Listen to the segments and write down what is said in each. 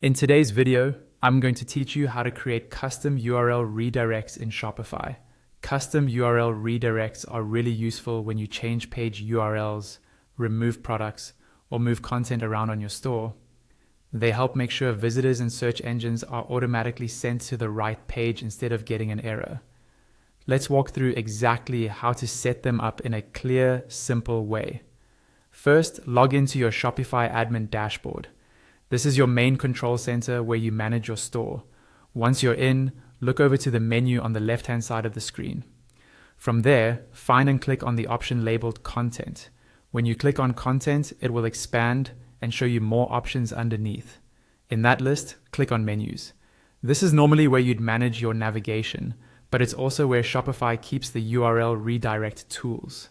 In today's video, I'm going to teach you how to create custom URL redirects in Shopify. Custom URL redirects are really useful when you change page URLs, remove products, or move content around on your store. They help make sure visitors and search engines are automatically sent to the right page instead of getting an error. Let's walk through exactly how to set them up in a clear, simple way. First, log into your Shopify admin dashboard. This is your main control center where you manage your store. Once you're in, look over to the menu on the left-hand side of the screen. From there, find and click on the option labeled Content. When you click on Content, it will expand and show you more options underneath. In that list, click on Menus. This is normally where you'd manage your navigation, but it's also where Shopify keeps the URL redirect tools.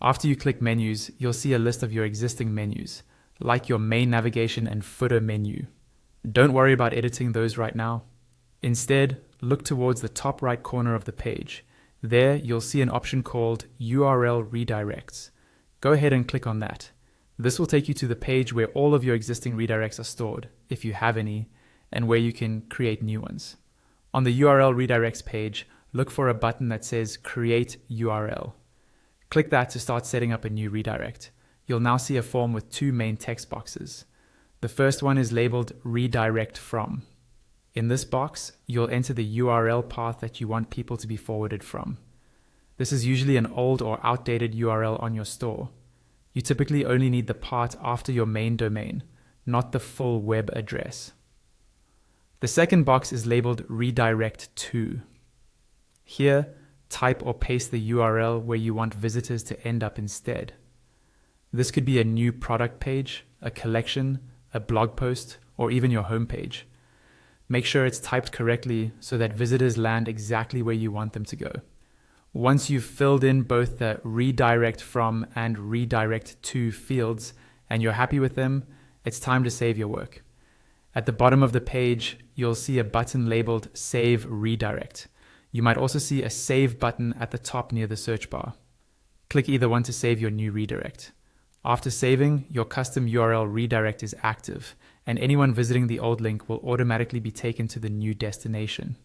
After you click Menus, you'll see a list of your existing menus, like your main navigation and footer menu. Don't worry about editing those right now. Instead, look towards the top right corner of the page. There, you'll see an option called URL Redirects. Go ahead and click on that. This will take you to the page where all of your existing redirects are stored, if you have any, and where you can create new ones. On the URL Redirects page, look for a button that says Create URL. Click that to start setting up a new redirect. You'll now see a form with two main text boxes. The first one is labeled Redirect From. In this box, you'll enter the URL path that you want people to be forwarded from. This is usually an old or outdated URL on your store. You typically only need the part after your main domain, not the full web address. The second box is labeled Redirect To. Here, type or paste the URL where you want visitors to end up instead. This could be a new product page, a collection, a blog post, or even your homepage. Make sure it's typed correctly so that visitors land exactly where you want them to go. Once you've filled in both the redirect from and redirect to fields and you're happy with them, it's time to save your work. At the bottom of the page, you'll see a button labeled Save Redirect. You might also see a Save button at the top near the search bar. Click either one to save your new redirect. After saving, your custom URL redirect is active, and anyone visiting the old link will automatically be taken to the new destination.